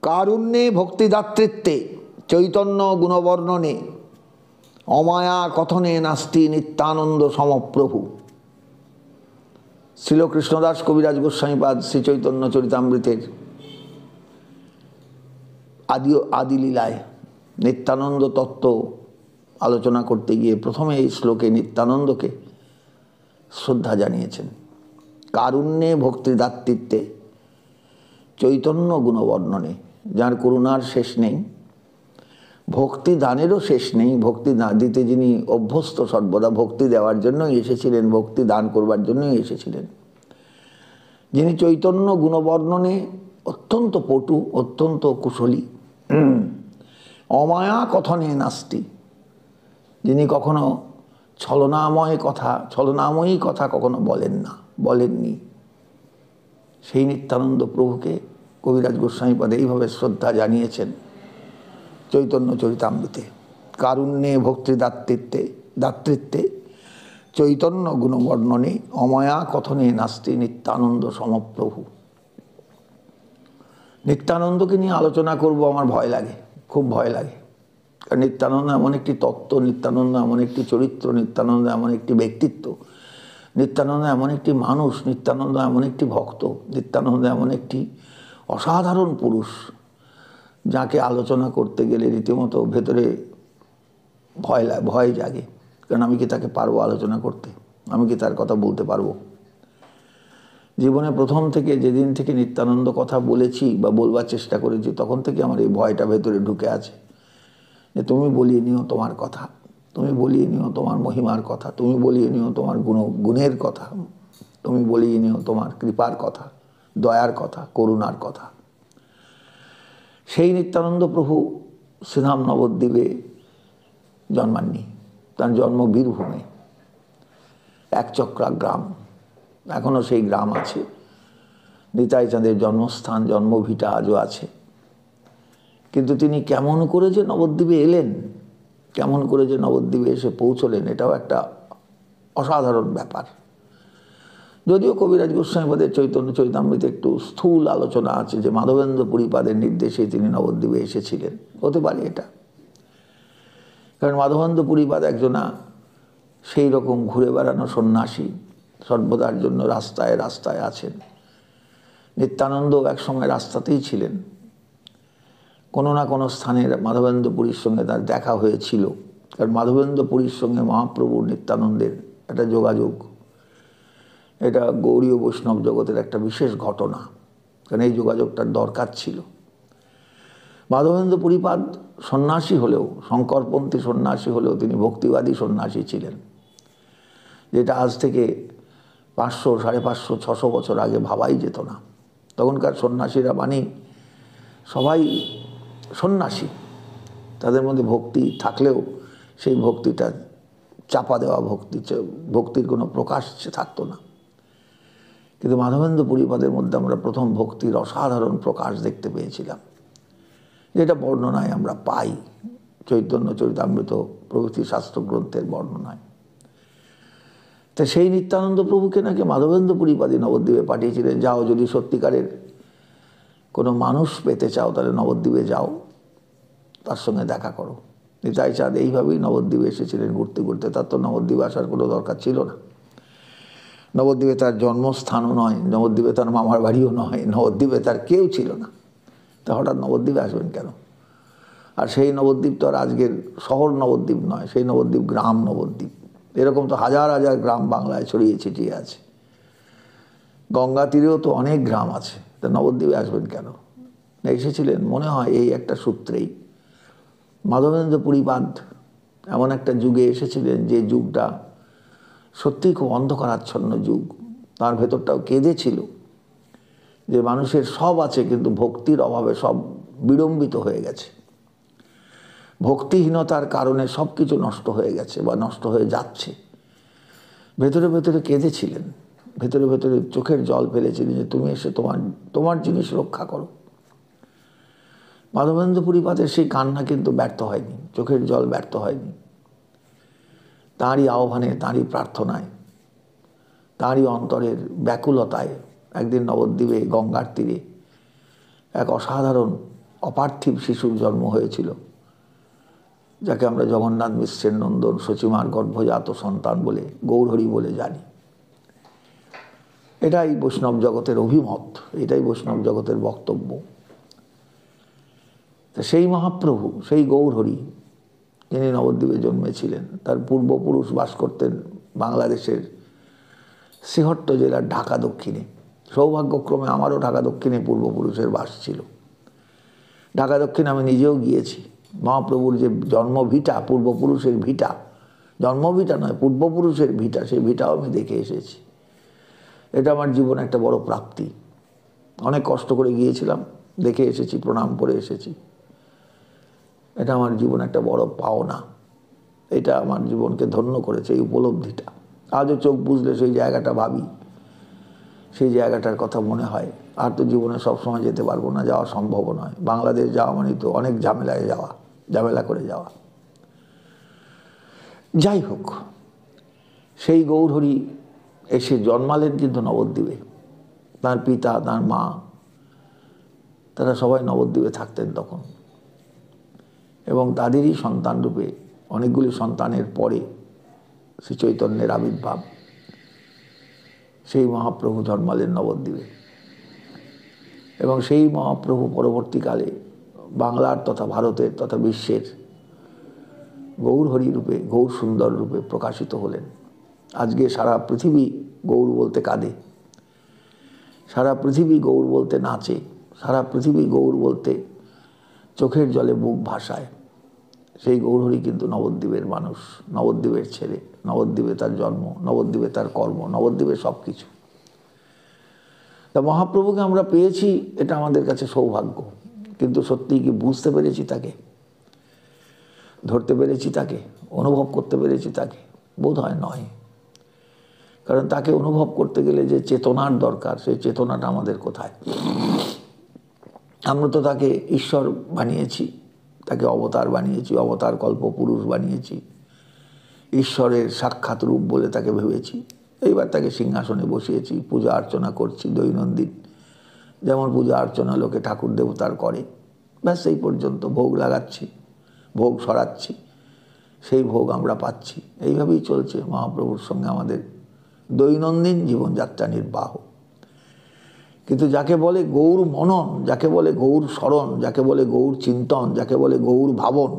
কারুণ্যে ভক্তিদাতৃত্বে চৈতন্য গুণবর্ণনে অমায়া কথনে নাস্তি নিত্যানন্দ সমপ্রভু। শ্রীল কৃষ্ণদাস কবিরাজ গোস্বামীপাদ শ্রী চৈতন্য চরিতামৃতের আদি লীলায় নিত্যানন্দ তত্ত্ব আলোচনা করতে গিয়ে প্রথমে এই শ্লোকে নিত্যানন্দকে শ্রদ্ধা জানিয়েছেন। কারুণ্যে ভক্তিদাতৃত্বে চৈতন্য গুণবর্ণনে, যার করুণার শেষ নেই, ভক্তি দানেরও শেষ নেই। ভক্তি না দিতে যিনি অভ্যস্ত, সর্বদা ভক্তি দেওয়ার জন্যই এসেছিলেন, ভক্তি দান করবার জন্যই এসেছিলেন, যিনি চৈতন্য গুণবর্ণনে অত্যন্ত পটু, অত্যন্ত কুশলী, অমায়া কথনে নাস্তি, যিনি কখনো ছলনাময়ী কথা কখনো বলেননি, সেই নিত্যানন্দ প্রভুকে কবিরাজ গোস্বামীপাদ এইভাবে শ্রদ্ধা জানিয়েছেন চৈতন্য চরিতামৃতে। কারুণ্যে ভক্তিদাতৃত্বে চৈতন্য গুণবর্ণনে অমায়া কথনে নাস্তি নিত্যানন্দ সমপ্রভু। নিত্যানন্দকে নিয়ে আলোচনা করব আমার ভয় লাগে, খুব ভয় লাগে। কারণ নিত্যানন্দ এমন একটি তত্ত্ব, নিত্যানন্দ এমন একটি চরিত্র, নিত্যানন্দ এমন একটি ব্যক্তিত্ব, নিত্যানন্দ এমন একটি মানুষ, নিত্যানন্দ এমন একটি ভক্ত, নিত্যানন্দ এমন একটি অসাধারণ পুরুষ, যাকে আলোচনা করতে গেলে রীতিমতো ভেতরে ভয় জাগে। কারণ আমি কি তাকে পারবো আলোচনা করতে? আমি কি তার কথা বলতে পারবো? জীবনে প্রথম থেকে, যেদিন থেকে নিত্যানন্দ কথা বলেছি বা বলবার চেষ্টা করেছি, তখন থেকে আমার এই ভয়টা ভেতরে ঢুকে আছে যে তুমি বলিয়ে নিও তোমার কথা, তুমি বলিয়ে নিও তোমার মহিমার কথা, তুমি বলিয়ে নিও তোমার গুণের কথা, তুমি বলিয়ে নিও তোমার কৃপার কথা, দয়ার কথা, করুণার কথা। সেই নিত্যানন্দ প্রভু শ্রীধাম নবদ্বীপে জন্মাননি, তার জন্ম বীরভূমে একচক্রা গ্রাম, এখনও সেই গ্রাম আছে। নিতাই চাঁদের জন্মস্থান, জন্মভিটা আজও আছে। কিন্তু তিনি কেমন করে যে নবদ্বীপে এলেন, কেমন করে যে নবদ্বীপে এসে পৌঁছলেন, এটাও একটা অসাধারণ ব্যাপার। যদিও কবিরাজ গোস্বামীপাদের চৈতন্য চরিতামৃতে একটু স্থূল আলোচনা আছে যে মাধবেন্দ্র পুরীপাদের নির্দেশে তিনি নবদ্বীপে এসেছিলেন, হতে পারে এটা। কারণ মাধবেন্দ্র পুরীপাদ একজনা সেই রকম ঘুরে বেড়ানো সন্ন্যাসী, সর্বদার জন্য রাস্তায় রাস্তায় আছেন। নিত্যানন্দ একসময় রাস্তাতেই ছিলেন, কোনো না কোনো স্থানে মাধবেন্দ্র পুরীর সঙ্গে তার দেখা হয়েছিল। কারণ মাধবেন্দ্র পুরীর সঙ্গে মহাপ্রভু নিত্যানন্দের একটা যোগাযোগ, এটা গৌড়ীয় বৈষ্ণব জগতের একটা বিশেষ ঘটনা, কারণ এই যোগাযোগটার দরকার ছিল। মাধবেন্দ্র পুরীপাদ সন্ন্যাসী হলেও, শঙ্করপন্থী সন্ন্যাসী হলেও তিনি ভক্তিবাদী সন্ন্যাসী ছিলেন, যেটা আজ থেকে 500, 550, 600 বছর আগে ভাবাই যেত না। তখনকার সন্ন্যাসীরা সবাই সন্ন্যাসী, তাদের মধ্যে ভক্তি থাকলেও সেই ভক্তিটা চাপা দেওয়া ভক্তির কোনো প্রকাশ থাকতো না। কিন্তু মাধবেন্দ্র পুরীপাদের মধ্যে আমরা প্রথম ভক্তির অসাধারণ প্রকাশ দেখতে পেয়েছিলাম, যেটা বর্ণনায় আমরা পাই চৈতন্য চরিতামৃত প্রভৃতি শাস্ত্রগ্রন্থের বর্ণনায়। তা সেই নিত্যানন্দ প্রভুকে নাকি মাধবেন্দ্র পুরীপাদী নবদ্বীপে পাঠিয়েছিলেন, যাও, যদি সত্যিকারের কোনো মানুষ পেতে চাও তাহলে নবদ্বীপে যাও, তার সঙ্গে দেখা করো। নিতাই চাঁদ এইভাবেই নবদ্বীপে এসেছিলেন ঘুরতে ঘুরতে। তার তো নবদ্বীপে আসার কোনো দরকার ছিল না। নবদ্বীপে তার জন্মস্থানও নয়, নবদ্বীপে তার মামার বাড়িও নয়, নবদ্বীপে তার কেউ ছিল না। তা হঠাৎ নবদ্বীপে আসবেন কেন? আর সেই নবদ্বীপ তো আর আজকের শহর নবদ্বীপ নয়, সেই নবদ্বীপ গ্রাম নবদ্বীপ। এরকম তো হাজার হাজার গ্রাম বাংলায় ছড়িয়ে ছিটিয়ে আছে। গঙ্গা তীরেও তো অনেক গ্রাম আছে, তা নবদ্বীপে আসবেন কেন? এসেছিলেন মনে হয় এই একটা সূত্রেই। মাধবেন্দ্র পুরীপাদ এমন একটা যুগে এসেছিলেন যে যুগটা সত্যিই খুব অন্ধকারাচ্ছন্ন যুগ। তার ভেতরটাও কেঁদেছিল যে মানুষের সব আছে কিন্তু ভক্তির অভাবে সব বিড়ম্বিত হয়ে গেছে, ভক্তিহীনতার কারণে সব কিছু নষ্ট হয়ে গেছে বা নষ্ট হয়ে যাচ্ছে। ভেতরে ভেতরে কেঁদেছিলেন, ভেতরে ভেতরে চোখের জল ফেলেছিলেন যে তুমি এসে তোমার জিনিস রক্ষা করো। মাধবেন্দ্র পুরীপাদের সেই কান্না কিন্তু ব্যর্থ হয়নি, চোখের জল ব্যর্থ হয়নি। তাঁরই আহ্বানে, তাঁরই প্রার্থনায়, তাঁরই অন্তরের ব্যাকুলতায় একদিন নবদ্বীপে গঙ্গার তীরে এক অসাধারণ অপার্থিব শিশুর জন্ম হয়েছিল, যাকে আমরা জগন্নাথ মিশ্রের নন্দন সচিমার গর্ভজাত সন্তান বলে গৌরহরি বলে জানি। এটাই বৈষ্ণব জগতের অভিমত, এটাই বৈষ্ণব জগতের বক্তব্য। সেই মহাপ্রভু, সেই গৌরহরি, যিনি নবদ্বীপে জন্মেছিলেন, তার পূর্বপুরুষ বাস করতেন বাংলাদেশের সিহট্ট জেলার ঢাকা দক্ষিণে। সৌভাগ্যক্রমে আমারও ঢাকা দক্ষিণে পূর্বপুরুষের বাস ছিল। ঢাকা দক্ষিণে আমি নিজেও গিয়েছি। মহাপ্রভুর যে জন্মভিটা, পূর্বপুরুষের ভিটা, জন্মভিটা নয়, পূর্বপুরুষের ভিটা, সেই ভিটাও আমি দেখে এসেছি। এটা আমার জীবনে একটা বড় প্রাপ্তি। অনেক কষ্ট করে গিয়েছিলাম, দেখে এসেছি, প্রণাম করে এসেছি। এটা আমার জীবনে একটা বড় পাওনা। এটা আমার জীবনকে ধন্য করেছে, এই উপলব্ধিটা। আজও চোখ বুঝলে সেই জায়গাটা ভাবি, সেই জায়গাটার কথা মনে হয়। আর তো জীবনে সবসময় যেতে পারবো না, যাওয়া সম্ভব নয়। বাংলাদেশ যাওয়া মানে তো অনেক ঝামেলায় যাওয়া, ঝামেলা করে যাওয়া। যাই হোক, সেই গৌরহরি এসে জন্মালেন কিন্তু নবদ্বীপে। তার পিতা, তার মা, তারা সবাই নবদ্বীপে থাকতেন তখন। এবং তাদেরই সন্তান রূপে অনেকগুলি সন্তানের পরে শ্রী চৈতন্যের আবির্ভাব। সেই মহাপ্রভু জন্মালেন নবদ্বীপে। এবং সেই মহাপ্রভু পরবর্তীকালে বাংলার তথা ভারতের তথা বিশ্বের গৌরহরি রূপে, গৌর সুন্দর রূপে প্রকাশিত হলেন। আজকে সারা পৃথিবী গৌর বলতে কাঁদে, সারা পৃথিবী গৌর বলতে নাচে, সারা পৃথিবী গৌর বলতে চোখের জলে বুক ভাসায়। সেই গৌরহরি কিন্তু নবদ্বীপের মানুষ, নবদ্বীপের ছেলে, নবদ্বীপে তার জন্ম, নবদ্বীপে তার কর্ম, নবদ্বীপে সব কিছু। তা মহাপ্রভুকে আমরা পেয়েছি, এটা আমাদের কাছে সৌভাগ্য। কিন্তু সত্যিই কি বুঝতে পেরেছি তাকে? ধরতে পেরেছি তাকে? অনুভব করতে পেরেছি তাকে? বোধ হয় নয়। কারণ তাকে অনুভব করতে গেলে যে চেতনার দরকার, সেই চেতনাটা আমাদের কোথায়? আমরা তো তাকে ঈশ্বর বানিয়েছি, তাকে অবতার বানিয়েছি, অবতার কল্পপুরুষ বানিয়েছি, ঈশ্বরের সাক্ষাৎ রূপ বলে তাকে ভেবেছি। এইবার তাকে সিংহাসনে বসিয়েছি, পূজা অর্চনা করছি দৈনন্দিন, যেমন পূজা অর্চনা লোকে ঠাকুর দেবতার করে। ব্যাস এই পর্যন্ত। ভোগ লাগাচ্ছি, ভোগ সরাচ্ছি, সেই ভোগ আমরা পাচ্ছি। এইভাবেই চলছে মহাপ্রভুর সঙ্গে আমাদের দৈনন্দিন জীবনযাত্রা নির্বাহ। কিন্তু যাকে বলে গৌর মনন, যাকে বলে গৌর স্মরণ, যাকে বলে গৌর চিন্তন, যাকে বলে গৌর ভাবন,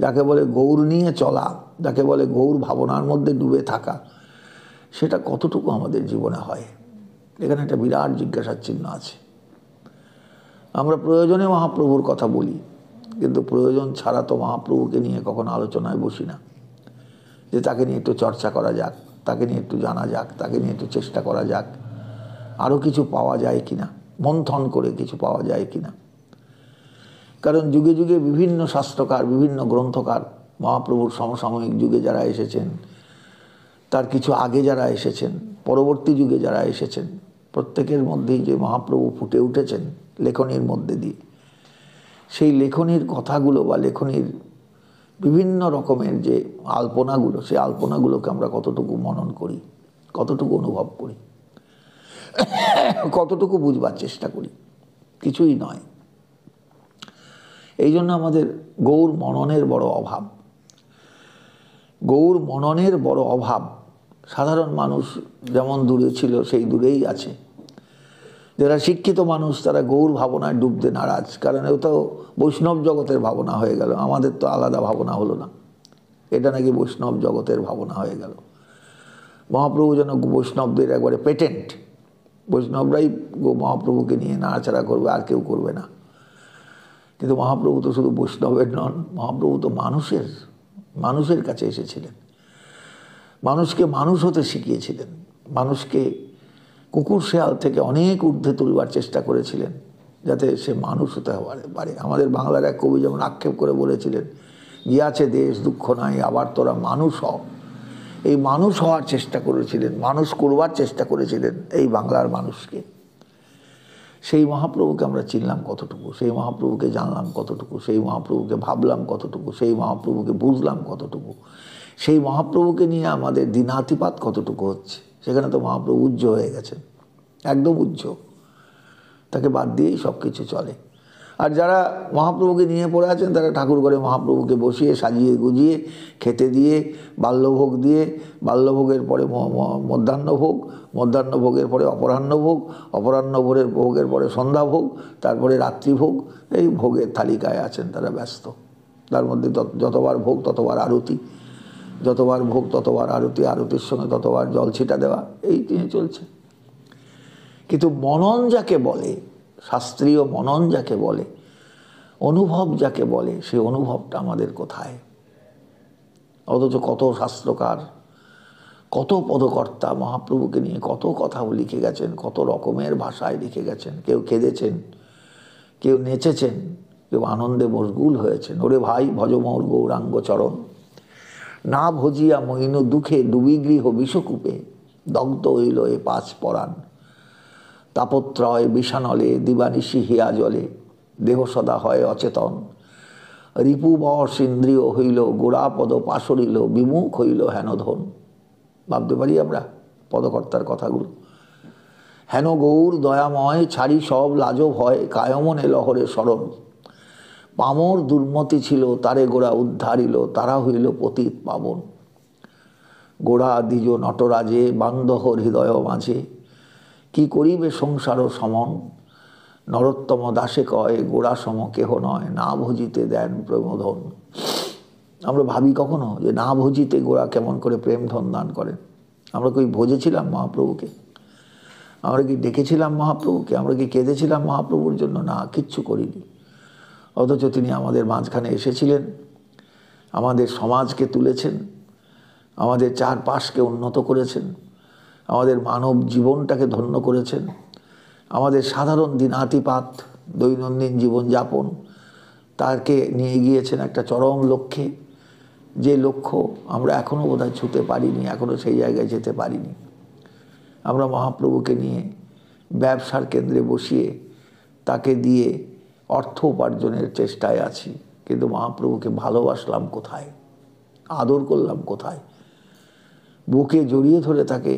যাকে বলে গৌর নিয়ে চলা, যাকে বলে গৌর ভাবনার মধ্যে ডুবে থাকা, সেটা কতটুকু আমাদের জীবনে হয়? এখানে একটা বিরাট জিজ্ঞাসার চিহ্ন আছে। আমরা প্রয়োজনে মহাপ্রভুর কথা বলি, কিন্তু প্রয়োজন ছাড়া তো মহাপ্রভুকে নিয়ে কখনো আলোচনায় বসি না, যে তাকে নিয়ে একটু চর্চা করা যাক, তাকে নিয়ে একটু জানা যাক, তাকে নিয়ে একটু চেষ্টা করা যাক, আরও কিছু পাওয়া যায় কিনা, মন্থন করে কিছু পাওয়া যায় কিনা। কারণ যুগে যুগে বিভিন্ন শাস্ত্রকার, বিভিন্ন গ্রন্থকার, মহাপ্রভুর সমসাময়িক যুগে যারা এসেছেন, তার কিছু আগে যারা এসেছেন, পরবর্তী যুগে যারা এসেছেন, প্রত্যেকের মধ্যেই যে মহাপ্রভু ফুটে উঠেছেন লেখনীর মধ্যে দিয়ে, সেই লেখনীর কথাগুলো বা লেখনীর বিভিন্ন রকমের যে আলপনাগুলো, সেই আলপনাগুলোকে আমরা কতটুকু মনন করি, কতটুকু অনুভব করি, কতটুকু বুঝবার চেষ্টা করি? কিছুই নয়। এই জন্য আমাদের গৌর মননের বড় অভাব। গৌর মননের বড় অভাব। সাধারণ মানুষ যেমন দূরে ছিল সেই দূরেই আছে। যারা শিক্ষিত মানুষ তারা গৌর ভাবনায় ডুবতে নারাজ, কারণ এটা বৈষ্ণব জগতের ভাবনা হয়ে গেল, আমাদের তো আলাদা ভাবনা হলো না। এটা নাকি বৈষ্ণব জগতের ভাবনা হয়ে গেল। মহাপ্রভু যেন বৈষ্ণবদের একবারে পেটেন্ট, বৈষ্ণবরাই মহাপ্রভুকে নিয়ে নাড়াচাড়া করবে, আর কেউ করবে না। কিন্তু মহাপ্রভু তো শুধু বৈষ্ণবের নন, মহাপ্রভু তো মানুষের, মানুষের কাছে এসেছিলেন, মানুষকে মানুষ হতে শিখিয়েছিলেন, মানুষকে কুকুর শেয়াল থেকে অনেক ঊর্ধ্বে তুলবার চেষ্টা করেছিলেন, যাতে সে মানুষ হতে পারে। আমাদের বাংলার এক কবি যেমন আক্ষেপ করে বলেছিলেন, গিয়াছে দেশ দুঃখ নাই, আবার তোরা মানুষ হ। এই মানুষ হওয়ার চেষ্টা করেছিলেন, মানুষ করবার চেষ্টা করেছিলেন এই বাংলার মানুষকে। সেই মহাপ্রভুকে আমরা চিনলাম কতটুকু, সেই মহাপ্রভুকে জানলাম কতটুকু, সেই মহাপ্রভুকে ভাবলাম কতটুকু, সেই মহাপ্রভুকে বুঝলাম কতটুকু, সেই মহাপ্রভুকে নিয়ে আমাদের দিনাতিপাত কতটুকু হচ্ছে। সেখানে তো মহাপ্রভু উজ্জ্ব হয়ে গেছেন, একদম উজ্জ্ব। তাকে বাদ দিয়েই সব কিছু চলে। আর যারা মহাপ্রভুকে নিয়ে পড়ে আছেন তারা ঠাকুর ঘরে মহাপ্রভুকে বসিয়ে সাজিয়ে গুজিয়ে খেতে দিয়ে বাল্যভোগ দিয়ে, বাল্যভোগের পরে মধ্যাহ্নভোগ, মধ্যাহ্নভোগের পরে অপরাহ্নভোগ, অপরাহ্নভোগের পরে সন্ধ্যাভোগ, তারপরে রাত্রিভোগ, এই ভোগের তালিকায় আছেন তারা ব্যস্ত। তার মধ্যে যতবার ভোগ ততবার আরতি, যতবার ভোগ ততবার আরতি, আরতির সঙ্গে ততবার জল ছিটা দেওয়া, এই নিয়ে চলছে। কিন্তু মনন যাকে বলে, শাস্ত্রীয় মনন যাকে বলে, অনুভব যাকে বলে, সেই অনুভবটা আমাদের কোথায়? অথচ কত শাস্ত্রকার, কত পদকর্তা মহাপ্রভুকে নিয়ে কত কথা লিখে গেছেন, কত রকমের ভাষায় লিখে গেছেন। কেউ কেঁদেছেন, কেউ নেচেছেন, কেউ আনন্দে মশগুল হয়েছেন। ওরে ভাই ভজমোর গৌরাঙ্গ চরণ, না ভজিয়া মইন দুঃখে ডুবি গৃহ বিষকূপে, দগ্ধ হইল এ পাঁচ পরাণ, তাপত্রয় বিষানলে দিবানিশি হিয়া জলে, দেহ সদা হয় অচেতন, রিপু বশ ইন্দ্রিয় হইল গোড়াপদ পাশরিল, বিমুখ হইল হেনধন। ভাবতে পারি আমরা পদকর্তার কথাগুলো। হেন গৌর দয়াময় ছাড়ি সব লাজ ভয়, কায়মনে লহরে স্মরণ, পামর দুর্মতি ছিল তারে গোড়া উদ্ধারিল, তারা হইল পতিত পাবন। গোড়া দ্বিজ নটরাজে বান্ধহর হৃদয় মাঝে, কি করিবে সংসার সমন, নরোত্তম দাসে কয় গোড়া সম কেহ নয়, না ভজিতে দেন প্রেমধন। আমরা ভাবি কখনো যে না ভজিতে গোড়া কেমন করে প্রেম ধন দান করেন? আমরা কি ভজেছিলাম মহাপ্রভুকে? আমরা কি ডেকেছিলাম মহাপ্রভুকে? আমরা কি কেঁদেছিলাম মহাপ্রভুর জন্য? না, কিচ্ছু করিনি। অথচ তিনি আমাদের মাঝখানে এসেছিলেন, আমাদের সমাজকে তুলেছেন, আমাদের চারপাশকে উন্নত করেছেন, আমাদের মানব জীবনটাকে ধন্য করেছেন, আমাদের সাধারণ দিনাতিপাত দৈনন্দিন জীবনযাপন তাকে নিয়ে গিয়েছেন একটা চরম লক্ষ্যে, যে লক্ষ্য আমরা এখনও বোধহয় ছুঁতে পারিনি, এখনও সেই জায়গায় যেতে পারিনি। আমরা মহাপ্রভুকে নিয়ে ব্যবসার কেন্দ্রে বসিয়ে তাকে দিয়ে অর্থ উপার্জনের চেষ্টায় আছি, কিন্তু মহাপ্রভুকে ভালোবাসলাম কোথায়? আদর করলাম কোথায়? বুকে জড়িয়ে ধরে তাকে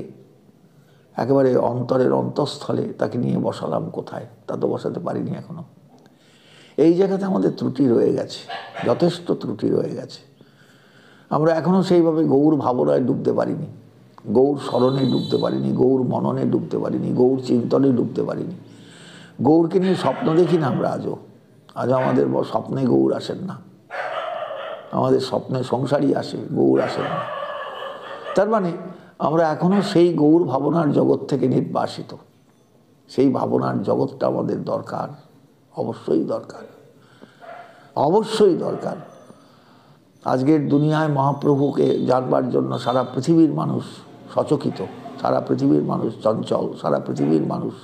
একেবারে অন্তরের অন্তঃস্থলে তাকে নিয়ে বসালাম কোথায়? তা তো বসাতে পারিনি এখনো। এই জায়গাতে আমাদের ত্রুটি রয়ে গেছে, যথেষ্ট ত্রুটি রয়ে গেছে। আমরা এখনও সেইভাবে গৌর ভাবনায় ডুবতে পারিনি, গৌর স্মরণে ডুবতে পারিনি, গৌর মননে ডুবতে পারিনি, গৌর চিন্তনে ডুবতে পারিনি। গৌরকে নিয়ে স্বপ্ন দেখি না আমরা আজও আমাদের স্বপ্নে গৌর আসেন না। আমাদের স্বপ্নে সংসারই আসে, গৌর আসেন না। তার মানে আমরা এখনও সেই গৌর ভাবনার জগৎ থেকে নির্বাসিত। সেই ভাবনার জগৎটা আমাদের দরকার, অবশ্যই দরকার, অবশ্যই দরকার। আজকের দুনিয়ায় মহাপ্রভুকে জানবার জন্য সারা পৃথিবীর মানুষ সচকিত, সারা পৃথিবীর মানুষ চঞ্চল, সারা পৃথিবীর মানুষ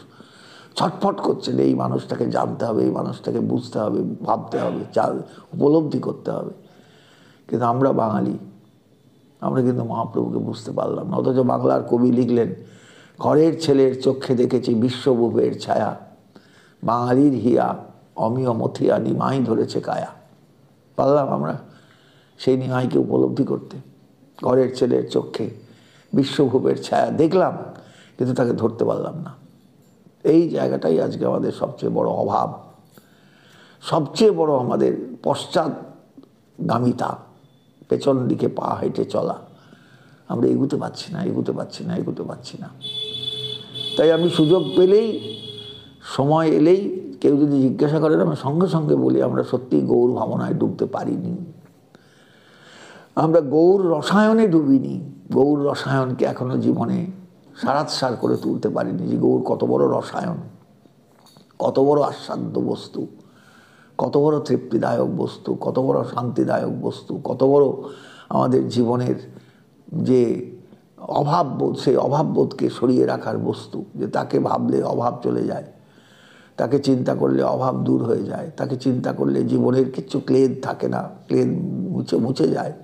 ছটফট করছেন। এই মানুষটাকে জানতে হবে, এই মানুষটাকে বুঝতে হবে, ভাবতে হবে, উপলব্ধি করতে হবে। কিন্তু আমরা বাঙালি, আমরা কিন্তু মহাপ্রভুকে বুঝতে পারলাম না। অথচ বাংলার কবি লিখলেন, ঘরের ছেলের চক্ষে দেখেছি বিশ্বভূপের ছায়া, বাঙালির হিয়া অমিয় মথিয়া নিমাই ধরেছে কায়া। পারলাম আমরা সেই নিমাইকে উপলব্ধি করতে? ঘরের ছেলের চক্ষে বিশ্বভূপের ছায়া দেখলাম, কিন্তু তাকে ধরতে পারলাম না। এই জায়গাটাই আজকে আমাদের সবচেয়ে বড় অভাব, সবচেয়ে বড় আমাদের পশ্চাৎগামিতা, পেছন দিকে পা হেঁটে চলা। আমরা এগুতে পারছি না, এগুতে পারছি না, এগুতে পারছি না। তাই আমি সুযোগ পেলেই, সময় এলেই কেউ যদি জিজ্ঞাসা করেন, আমি সঙ্গে সঙ্গে বলি আমরা সত্যিই গৌর ভাবনায় ডুবতে পারিনি। আমরা গৌর রসায়নে ডুবিনি, গৌর রসায়নকে এখনো জীবনে সারাৎসার করে তুলতে পারিনি। যে গৌর কত বড় রসায়ন, কত বড় আস্বাদ্য বস্তু, কত বড় তৃপ্তিদায়ক বস্তু, কত বড় শান্তিদায়ক বস্তু, কত বড় আমাদের জীবনের যে অভাববোধ, সেই অভাববোধকে সরিয়ে রাখার বস্তু। যে তাকে ভাবলে অভাব চলে যায়, তাকে চিন্তা করলে অভাব দূর হয়ে যায়, তাকে চিন্তা করলে জীবনের কিছু ক্লেদ থাকে না, ক্লেদ মুছে যায়।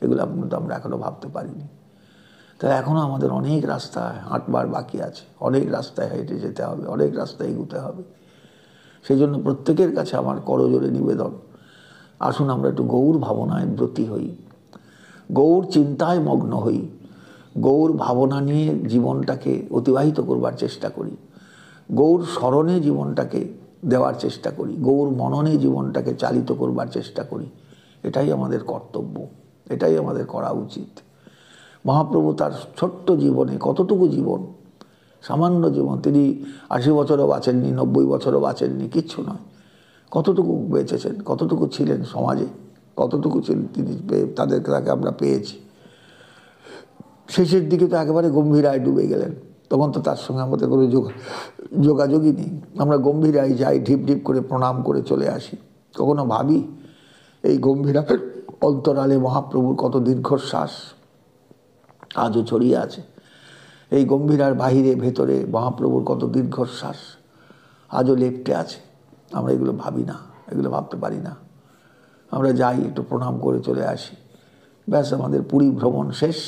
এগুলো কিন্তু আমরা এখনও ভাবতে পারিনি। তাই এখনও আমাদের অনেক রাস্তা হাঁটবার বাকি আছে, অনেক রাস্তায় হেঁটে যেতে হবে, অনেক রাস্তায় এগোতে হবে। সেই জন্য প্রত্যেকের কাছে আমার করজোড়ে নিবেদন, আসুন আমরা একটু গৌর ভাবনায় ব্রতী হই, গৌর চিন্তায় মগ্ন হই, গৌর ভাবনা নিয়ে জীবনটাকে অতিবাহিত করবার চেষ্টা করি, গৌর স্মরণে জীবনটাকে দেওয়ার চেষ্টা করি, গৌর মননে জীবনটাকে চালিত করবার চেষ্টা করি। এটাই আমাদের কর্তব্য, এটাই আমাদের করা উচিত। মহাপ্রভু তার ছোট্ট জীবনে, কতটুকু জীবন, সামান্য জীবন, তিনি 80 বছরও বাঁচেননি, 90 বছরও বাঁচেননি, কিচ্ছু নয়। কতটুকু বেঁচেছেন, কতটুকু ছিলেন সমাজে, কতটুকু ছিলেন তিনি, তাকে আমরা পেয়েছি। শেষের দিকে তো একেবারে গম্ভীরায় ডুবে গেলেন, তখন তো তার সঙ্গে আমাদের কোনো যোগাযোগই নেই। আমরা গম্ভীরায় যাই, ঢিপ ঢিপ করে প্রণাম করে চলে আসি। কখনো ভাবি এই গম্ভীরার অন্তরালে মহাপ্রভুর কত দীর্ঘশ্বাস আজও ছড়িয়ে আছে। এই গম্ভীরার বাহিরে ভেতরে মহাপ্রভুর কত দীর্ঘশ্বাস আজও লেপ্টে আছে। আমরা এগুলো ভাবি না, এগুলো ভাবতে পারি না। আমরা যাই, একটু প্রণাম করে চলে আসি, ব্যাস আমাদের পুরী ভ্রমণ শেষ।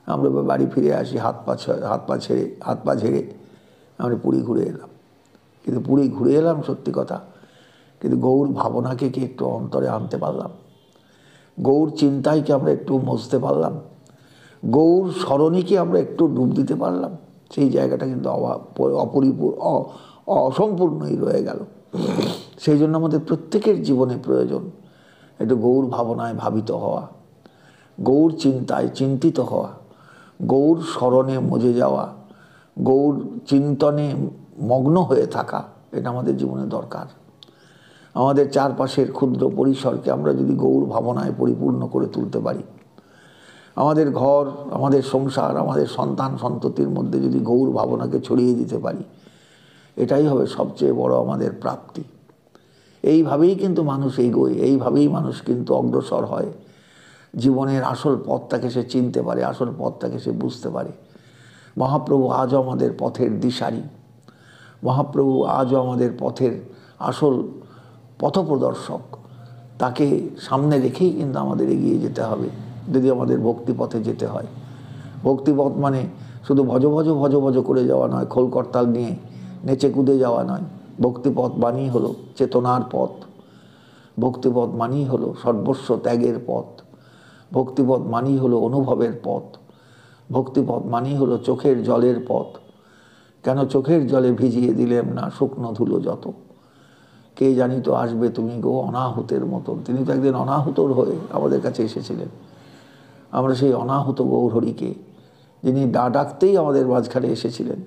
আমরা বাড়ি ফিরে আসি হাত পা ঝেড়ে আমরা পুরী ঘুরে এলাম। কিন্তু পুরী ঘুরে এলাম সত্যি কথা, কিন্তু গৌর ভাবনাকে কি একটু অন্তরে আনতে পারলাম? গৌর চিন্তায় কি আমরা একটু মজতে পারলাম? গৌর স্মরণে কি আমরা একটু ডুব দিতে পারলাম? সেই জায়গাটা কিন্তু অসম্পূর্ণই রয়ে গেল। সেই জন্য আমাদের প্রত্যেকের জীবনে প্রয়োজন একটু গৌর ভাবনায় ভাবিত হওয়া, গৌর চিন্তায় চিন্তিত হওয়া, গৌর স্মরণে মজে যাওয়া, গৌর চিন্তনে মগ্ন হয়ে থাকা। এটা আমাদের জীবনে দরকার। আমাদের চারপাশের ক্ষুদ্র পরিসরকে আমরা যদি গৌর ভাবনায় পরিপূর্ণ করে তুলতে পারি, আমাদের ঘর, আমাদের সংসার, আমাদের সন্তান সন্ততির মধ্যে যদি গৌর ভাবনাকে ছড়িয়ে দিতে পারি, এটাই হবে সবচেয়ে বড় আমাদের প্রাপ্তি। এইভাবেই কিন্তু মানুষ এগোয়, এইভাবেই মানুষ কিন্তু অগ্রসর হয়। জীবনের আসল পথটাকে সে চিনতে পারে, আসল পথটাকে সে বুঝতে পারে। মহাপ্রভু আজও আমাদের পথের দিশারি, মহাপ্রভু আজও আমাদের পথের আসল পথপ্রদর্শক। তাকে সামনে রেখেই কিন্তু আমাদের এগিয়ে যেতে হবে যদি আমাদের ভক্তিপথে যেতে হয়। ভক্তিপথ মানে শুধু ভজ ভজ ভজ ভজ করে যাওয়া নয়, খোল করতাল নিয়ে নেচে কুদে যাওয়া নয়। ভক্তিপথ মানেই হলো চেতনার পথ, ভক্তিপথ মানেই হলো সর্বস্ব ত্যাগের পথ, ভক্তিপথ মানেই হলো অনুভবের পথ, ভক্তিপথ মানেই হলো চোখের জলের পথ। কেন চোখের জলে ভিজিয়ে দিলেম না শুকনো ধুলো যত, কে জানি তো আসবে তুমি গো অনাহুতের মতন। তিনি তো একদিন অনাহুতর হয়ে আমাদের কাছে এসেছিলেন। আমরা সেই অনাহুত গৌরহরিকে, যিনি ডাকতেই আমাদের মাঝখানে এসেছিলেন,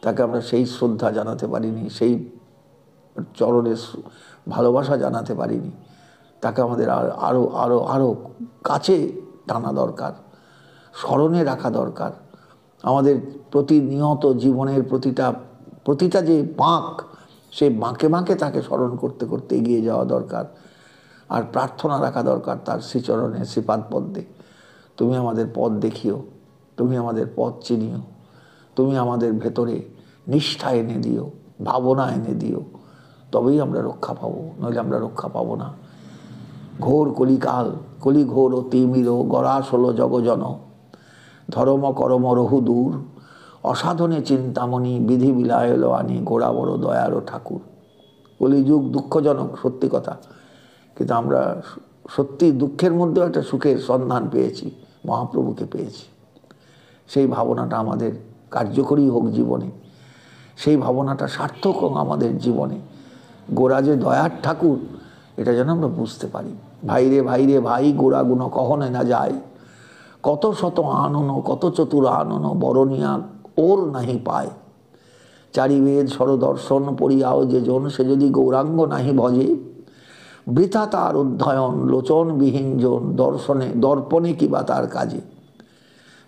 তাকে আমরা সেই শ্রদ্ধা জানাতে পারিনি, সেই চরণের ভালোবাসা জানাতে পারিনি। তাকে আমাদের আরও আরও আরও কাছে টানা দরকার, স্মরণে রাখা দরকার। আমাদের প্রতিনিয়ত জীবনের প্রতিটা যে বাঁক, সেই বাঁকে বাঁকে তাকে স্মরণ করতে করতে এগিয়ে যাওয়া দরকার। আর প্রার্থনা রাখা দরকার তার শ্রীচরণে, শ্রীপাদ পদ্মে, তুমি আমাদের পথ দেখিও, তুমি আমাদের পথ চিনিও, তুমি আমাদের ভেতরে নিষ্ঠা এনে দিও, ভাবনা এনে দিও, তবেই আমরা রক্ষা পাবো, নইলে আমরা রক্ষা পাবো না। ঘোর কলিকাল, কলি ঘোর ও তিমির গরাস হলো জগজন, ধর্ম করম রহু দূর, অসাধনে চিন্তামণি বিধি বিলায়ল আনি, গোড়া বড় দয়ারও ঠাকুর। কলিযুগ দুঃখজনক, সত্যি কথা, কিন্তু আমরা সত্যি দুঃখের মধ্যেও একটা সুখের সন্ধান পেয়েছি, মহাপ্রভুকে পেয়েছি। সেই ভাবনাটা আমাদের কার্যকরী হোক জীবনে, সেই ভাবনাটা সার্থক হোক আমাদের জীবনে। গোড়া যে দয়ার ঠাকুর, এটা যেন আমরা বুঝতে পারি। ভাইরে ভাইরে ভাই গোড়া গুণ কখনো না যায়, কত শত আনন কত চতুর আনন, বরণিয়া ওর নাহি পায়। চারিবেদ সরদর্শন পড়িয়াও যে জন, সে যদি গৌরাঙ্গ নাহি ভজে, বৃথা তার অধ্যয়ন লোচনবিহীন জন, দর্পণে কিবা তার কাজে।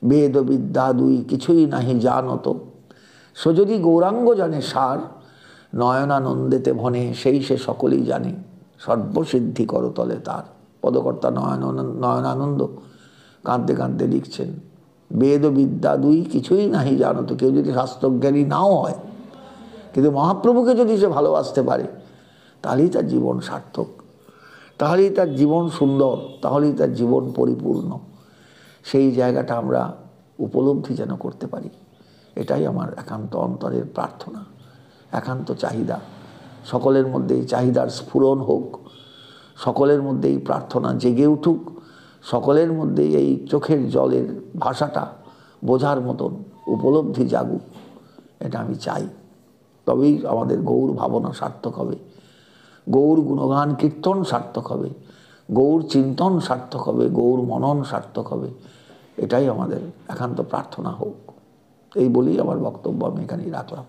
বেদ বিদ্যা দুই কিছুই নাহি জানত, সে যদি গৌরাঙ্গ জানে সার, নয়নানন্দেতে ভনে সেই সে সকলেই জানে, সর্বসিদ্ধি করতলে তার। পদকর্তা নয়নানন্দ কাঁদতে কাঁদতে লিখছেন, বেদ বিদ্যা দুই কিছুই নাহি জানত। কেউ যদি শাস্ত্রজ্ঞানী নাও হয়, কিন্তু মহাপ্রভুকে যদি সে ভালোবাসতে পারে, তাহলেই তার জীবন সার্থক, তাহলেই তার জীবন সুন্দর, তাহলেই তার জীবন পরিপূর্ণ। সেই জায়গাটা আমরা উপলব্ধি যেন করতে পারি, এটাই আমার একান্ত অন্তরের প্রার্থনা, একান্ত চাহিদা। সকলের মধ্যে এই চাহিদার স্ফুরণ হোক, সকলের মধ্যে এই প্রার্থনা জেগে উঠুক, সকলের মধ্যে এই চোখের জলের ভাষাটা বোঝার মতন উপলব্ধি জাগুক, এটা আমি চাই। তবেই আমাদের গৌর ভাবনা সার্থক হবে, গৌর গুণগান কীর্তন সার্থক হবে, গৌর চিন্তন সার্থক হবে, গৌর মনন সার্থক হবে। এটাই আমাদের একান্ত প্রার্থনা হোক। এই বলেই আমার বক্তব্য আমি এখানেই রাখলাম।